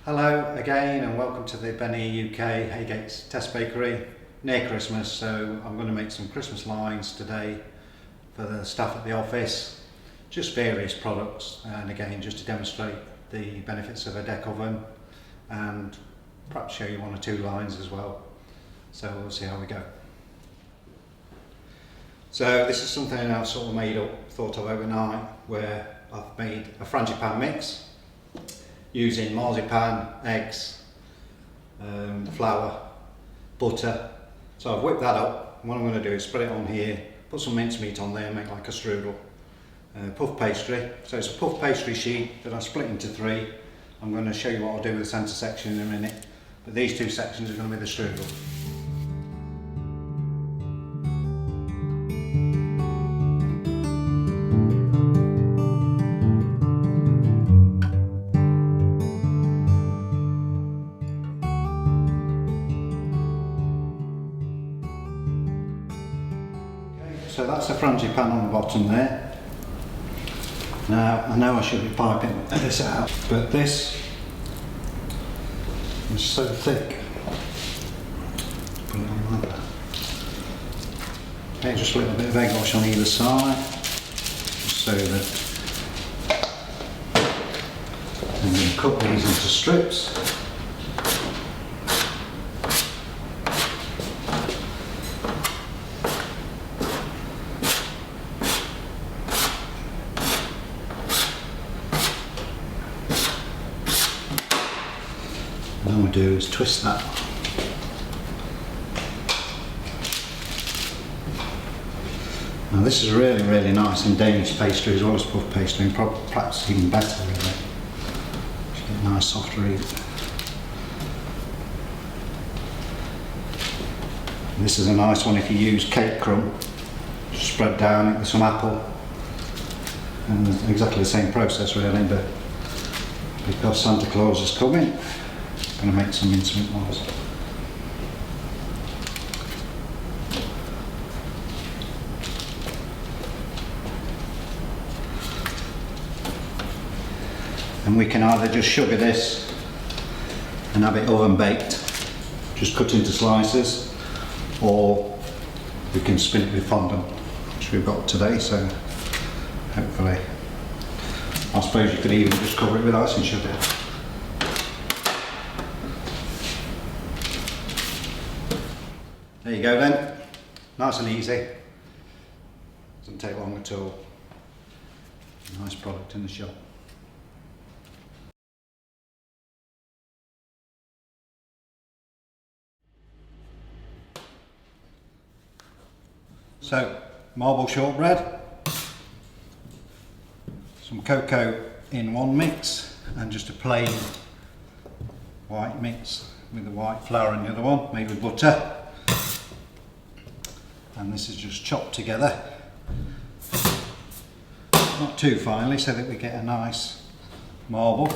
Hello again and welcome to the Benier UK Haygate's Test Bakery. Near Christmas, so I'm going to make some Christmas lines today for the staff at the office. Just various products, and again just to demonstrate the benefits of a deck oven and perhaps show you one or two lines as well. So we'll see how we go. So this is something I've sort of thought of overnight, where I've made a Marzipan mix using marzipan, eggs, flour, butter. So I've whipped that up, and what I'm going to do is spread it on here, put some mincemeat on there, make like a strudel. Puff pastry, so it's a puff pastry sheet that I split into three. I'm going to show you what I'll do with the centre section in a minute, but these two sections are going to be the strudel. So that's the Marzipan on the bottom there. Now I know I should be piping this out, but this is so thick. Put it on like that. Okay, just a little bit of egg wash on either side, just so that I'm going to cut these into strips. What I'm going to do is twist that. Now this is really nice in Danish pastry as well as puff pastry, and perhaps even better really. Just get a nice softer eat. And this is a nice one if you use cake crumb. Just spread down it with some apple. And exactly the same process really, but because Santa Claus is coming, I'm going to make some mincemeat ones. And we can either just sugar this and have it oven baked, just cut into slices, or we can spin it with fondant, which we've got today, so hopefully, I suppose you could even just cover it with icing sugar. There you go then, nice and easy, doesn't take long at all, nice product in the shop. So, marble shortbread, some cocoa in one mix and just a plain white mix with the white flour in the other one, made with butter. And this is just chopped together, not too finely, so that we get a nice marble,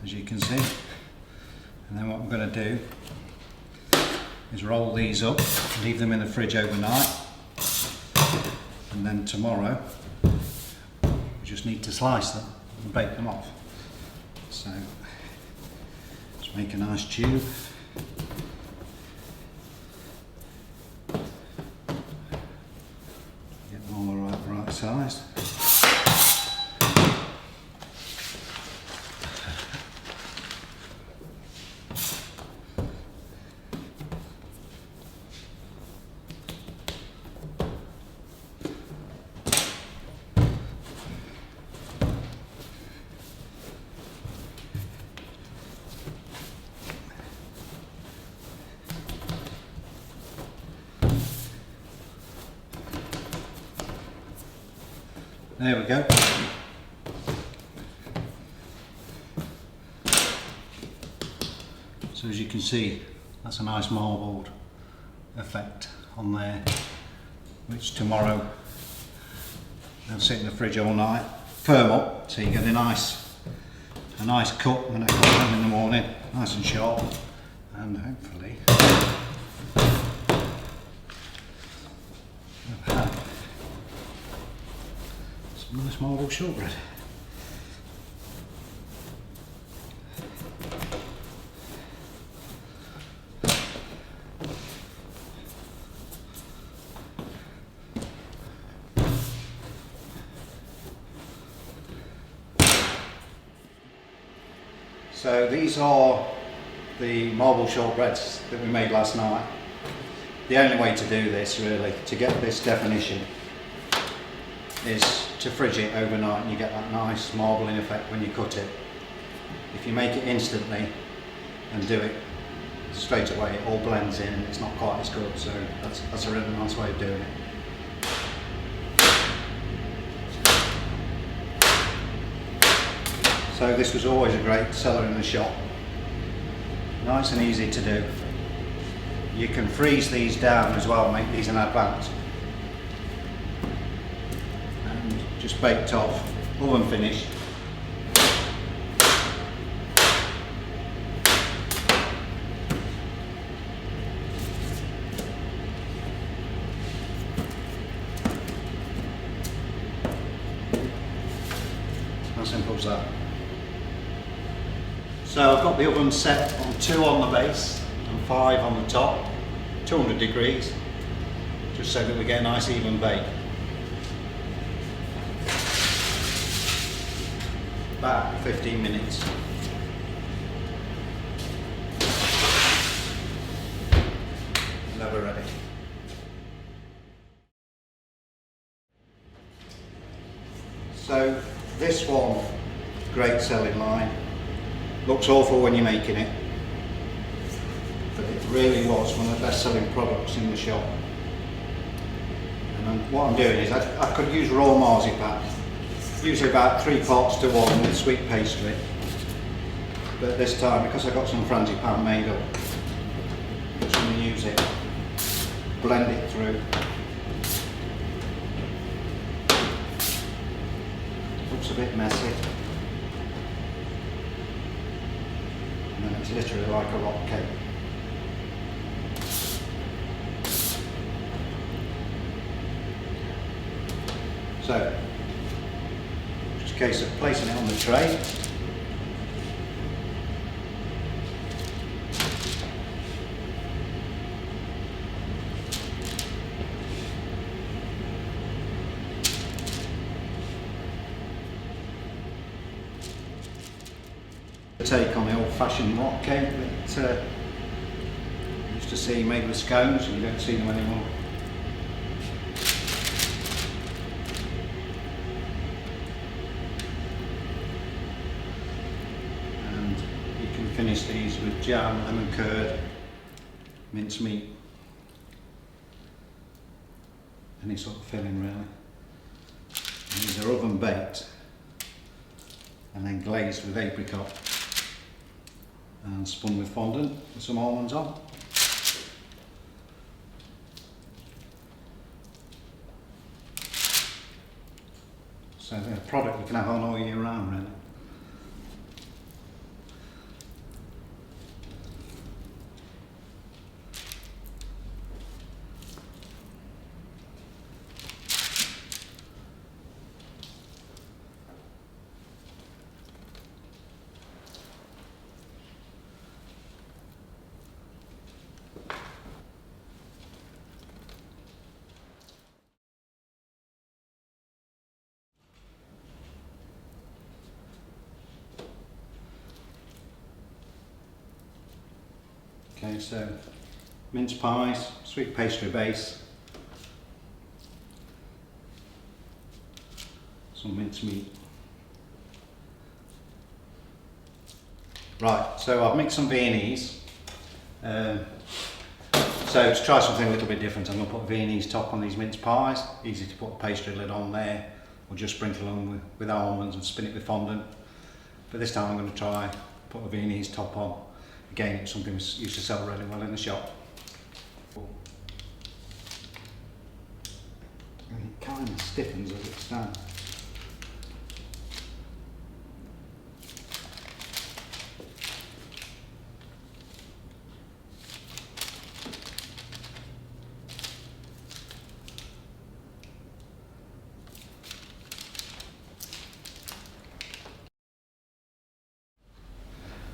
as you can see. And then what I'm going to do is roll these up, leave them in the fridge overnight, and then tomorrow we just need to slice them and bake them off. So let's make a nice tube. Get them all the right size. There we go. So as you can see, that's a nice marbled effect on there, which tomorrow they'll sit in the fridge all night, firm up, so you get a nice cut when I come home in the morning, nice and sharp, and hopefully nice marble shortbread. So these are the marble shortbreads that we made last night. The only way to do this really, to get this definition, is to fridge it overnight and you get that nice marbling effect when you cut it. If you make it instantly and do it straight away, it all blends in and it's not quite as good, so that's a really nice way of doing it. So this was always a great seller in the shop. Nice and easy to do. You can freeze these down as well, make these in advance. And just baked off, oven finished. How simple is that? So I've got the oven set on 2 on the base and 5 on the top, 200 degrees, just so that we get a nice even bake. About 15 minutes. And now we're ready. So this one, great selling line. Looks awful when you're making it, but it really was one of the best selling products in the shop. And what I'm doing is I could use raw marzipan, usually about 3 parts to 1 with sweet pastry, but this time, because I got some frangipan made up, I'm just going to use it, blend it through. Looks a bit messy. And it's literally like a rock cake. So, just a case of placing it on the tray. Take on the old-fashioned rock cake that I used to see made with scones, and you don't see them anymore. And you can finish these with jam, lemon curd, mince meat, any sort of filling really. And these are oven baked and then glazed with apricot and spun with fondant with some almonds on. So they're a product you can have on all year round really. Okay, so mince pies, sweet pastry base, some mince meat. Right, so I've mixed some Viennese. So to try something a little bit different, I'm going to put a Viennese top on these mince pies. Easy to put a pastry lid on there, or just sprinkle them with almonds and spin it with fondant. But this time I'm going to try put a Viennese top on. Again, it's something we used to sell really well in the shop. And it kind of stiffens as it stands.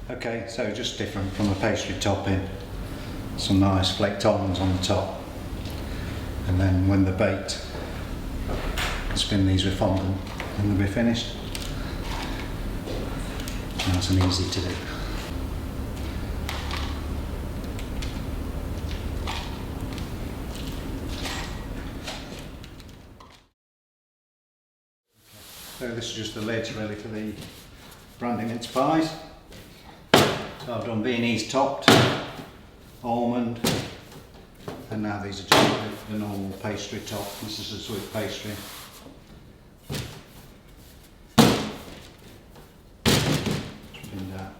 Okay, so just different from a pastry topping, some nice flaked almonds on the top, and then when they're baked, spin these with fondant and they'll be finished. Nice and easy to do. So this is just the lids really for the brandy mince pies. So I've done Viennese topped, almond, and now these are just the normal pastry top. This is the sweet pastry. Spin that.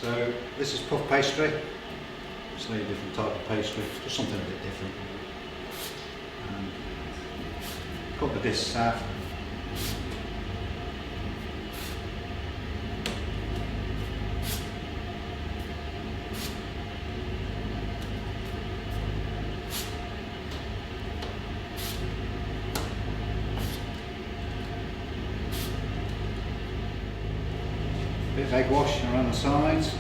So this is puff pastry, slightly different type of pastry, just something a bit different. Cut the discs out. Bit of egg wash around the sides.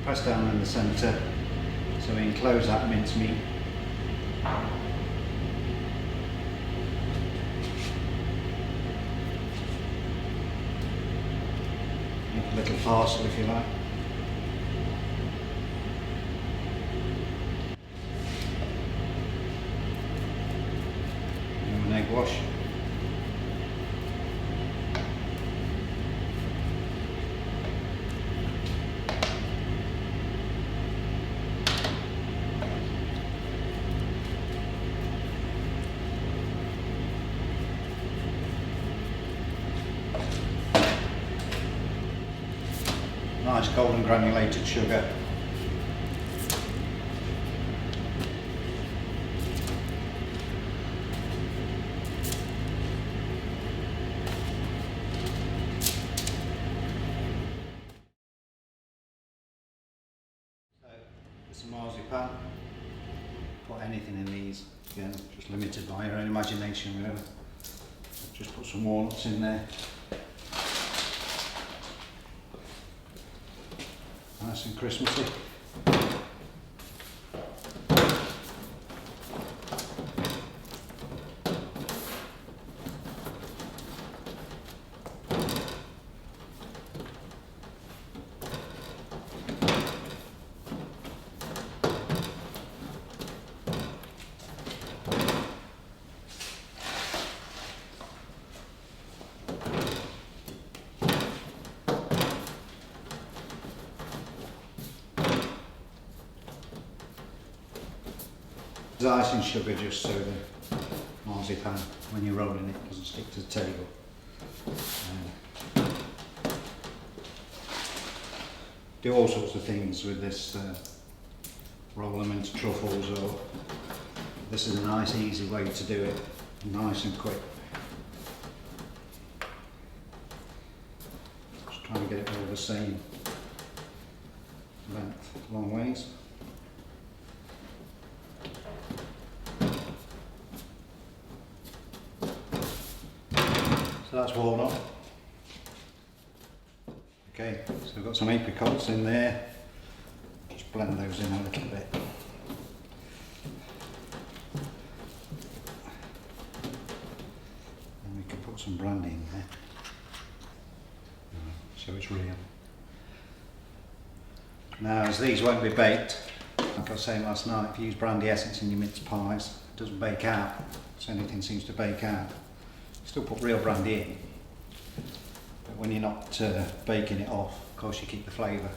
Press down in the centre so we enclose that mince meat. Make a little parcel if you like. And an egg wash. Nice golden granulated sugar. So this is Marzipan. Put anything in these, again, just limited by your own imagination really. Just put some walnuts in there. Nice and Christmassy. There's icing sugar just so the marzipan, when you're rolling it, doesn't stick to the table. Do all sorts of things with this, roll them into truffles, or this is a nice easy way to do it, nice and quick. Just trying to get it all the same length, long ways. So that's walnut. Okay, so we've got some apricots in there. Just blend those in a little bit. And we can put some brandy in there, so it's real. Now, as these won't be baked, like I was saying last night, if you use brandy essence in your mince pies, it doesn't bake out, so anything seems to bake out. Still put real brandy in, but when you're not baking it off, of course you keep the flavour.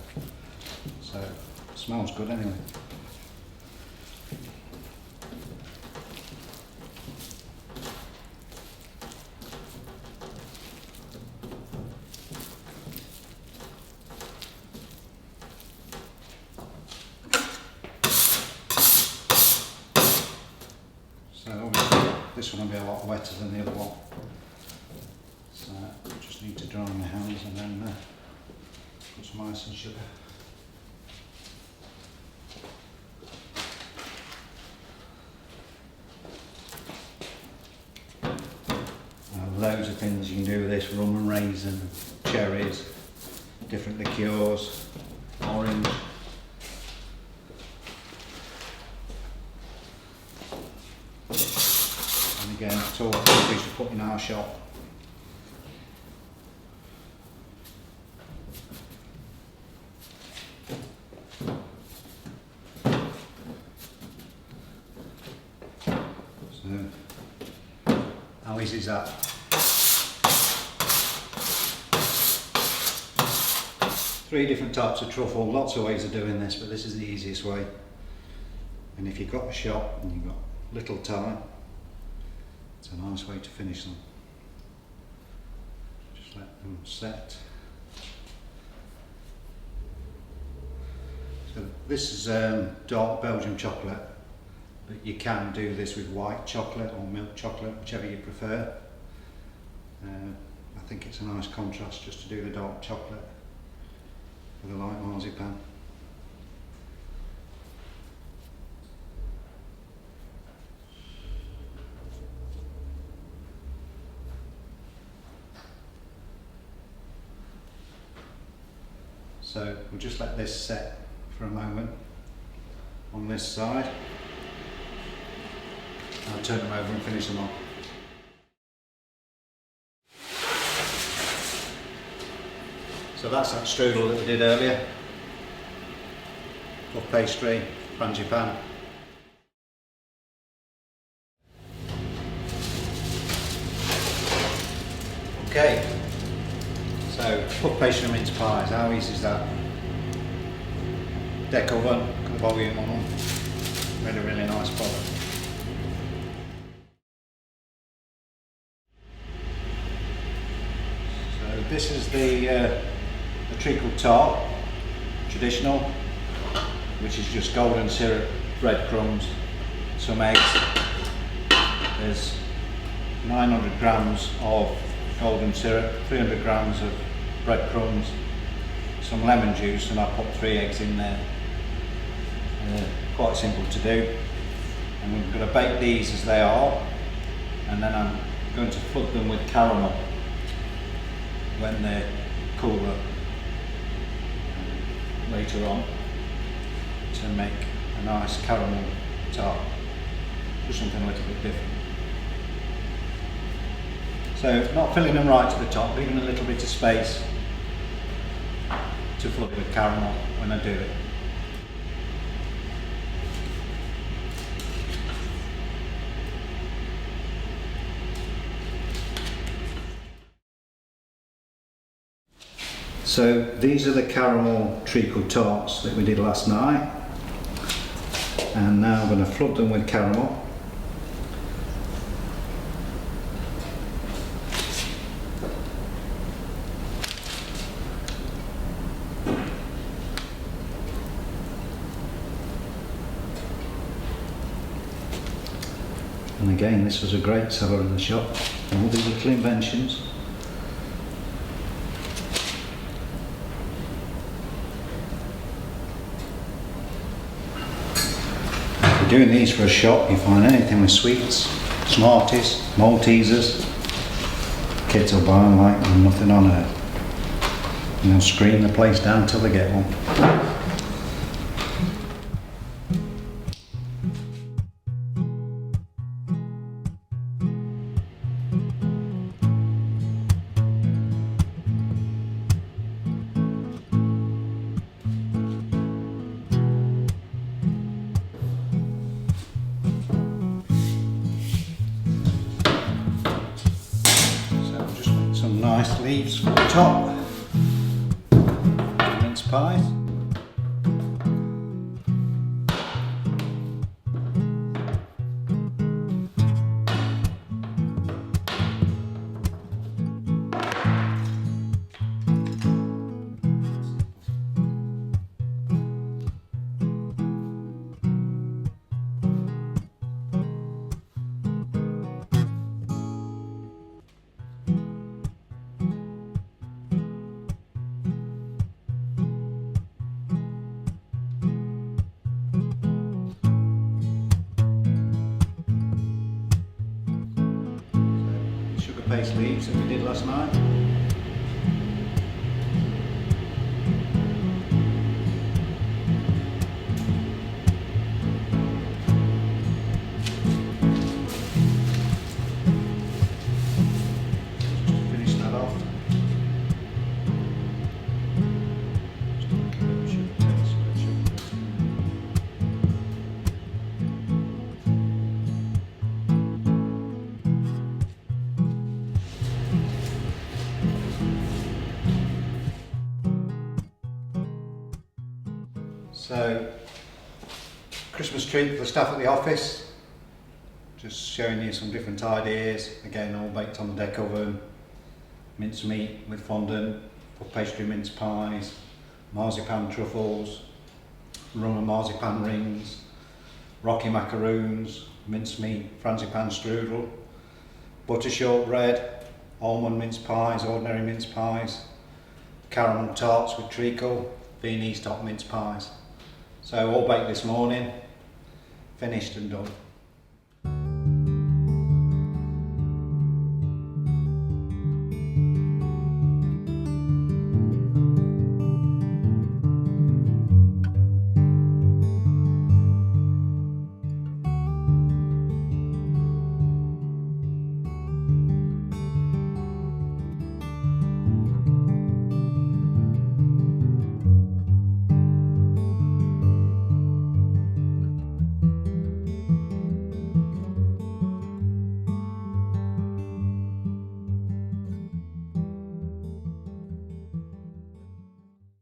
So it smells good anyway. So obviously this one will be a lot wetter than the other one. So I just need to dry my hands and then put some ice and sugar. Loads of things you can do with this: rum and raisin, cherries, different liqueurs, orange. And again, it's all what we used to put in our shop. So, how easy is that? Three different types of truffle, lots of ways of doing this, but this is the easiest way. And if you've got a shop and you've got little time, it's a nice way to finish them. Just let them set. So this is dark Belgian chocolate, but you can do this with white chocolate or milk chocolate, whichever you prefer. I think it's a nice contrast just to do the dark chocolate with a light marzipan. So we'll just let this set for a moment on this side. I'll turn them over and finish them off. So that's that strudel that we did earlier. Puff pastry, Marzipan. Okay, so puff pastry and mince pies, how easy is that? Deck oven, got the volume on them. Really nice product. So this is the treacle tart, traditional, which is just golden syrup, breadcrumbs, some eggs. There's 900 grams of golden syrup, 300 grams of breadcrumbs, some lemon juice, and I put 3 eggs in there. Quite simple to do. And we're going to bake these as they are, and then I'm going to flood them with caramel when they're cooler later on to make a nice caramel tart. Just something a little bit different. So not filling them right to the top, leaving a little bit of space to flood it with caramel when I do it. So these are the caramel treacle tarts that we did last night, and now I'm going to flood them with caramel. And again, this was a great seller in the shop, all these little inventions. Doing these for a shop, you find anything with sweets, Smarties, Maltesers. Kids will buy them like nothing on earth. And they'll scream the place down till they get one. Nice leaves for the top, mince pies. paste leaves that we did last night. So, Christmas treat for the staff at the office, just showing you some different ideas, again all baked on the deck oven, mince meat with fondant, for pastry mince pies, marzipan truffles, rum and marzipan rings, rocky macaroons, mince meat, frangipan strudel, butter shortbread, almond mince pies, ordinary mince pies, caramel tarts with treacle, Viennese top mince pies. So all baked this morning, finished and done.